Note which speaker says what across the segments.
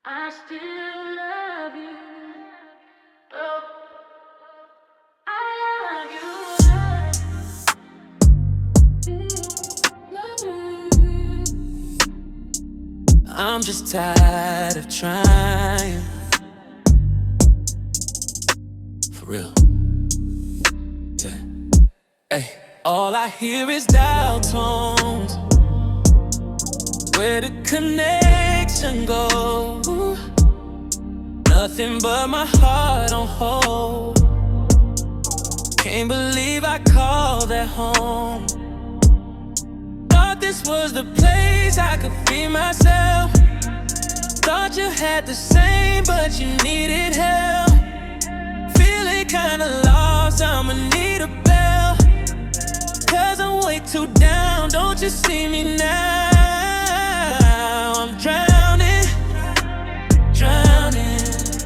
Speaker 1: I still love you. Oh, I love you.
Speaker 2: I'm just tired of trying. For real. Yeah. Hey, all I hear is dial tones. Where the connection go? Nothing but my heart on hold. Can't believe I called that home. Thought this was the place I could be myself. Thought you had the same, but you needed help. Feeling kinda lost, I'ma need a bell. Cause I'm way too down, don't you see me now? I'm drowning, drowning.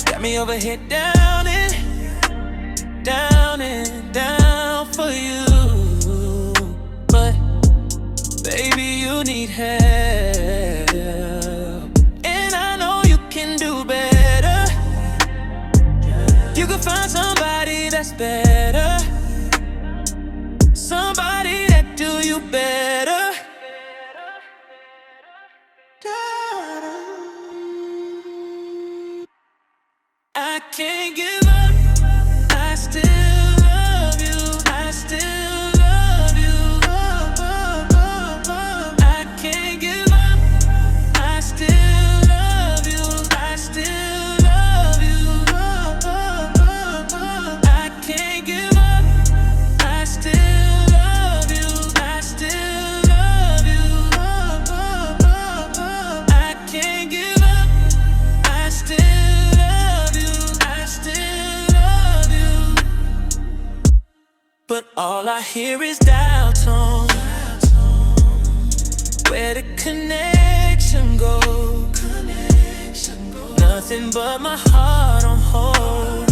Speaker 2: Got me over here downing, downing, down for you. But baby, you need help, and I know you can do better. You can find somebody that's better, somebody that do you better. I can't give up, I still love you, I still love you. I can't give up, I still love you, I still love you. I can't give up, I still love you, I still love you. I can't give up, I still love you, I still love you. But all I hear is dial tone. Where the connection go? Nothing but my heart on hold.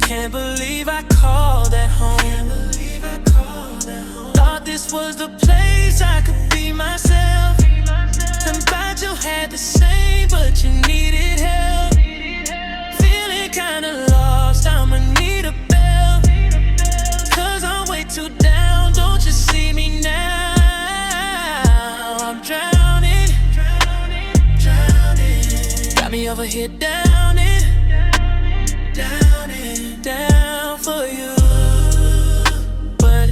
Speaker 2: Can't believe I called at home. Thought this was the place I could be myself. And thought you had the same, but you needed help. Feeling kinda lost, I'ma need a bell. Cause I'm way too down, don't you see me now? I'm drowning, drowning. Got me over here downing, downing, down for you. But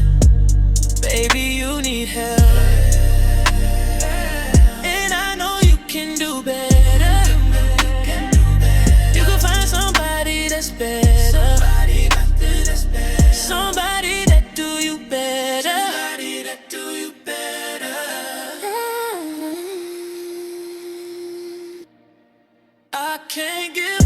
Speaker 2: baby, you need help, and I know you can do better. You can find somebody that's better, somebody that do you better. I can't give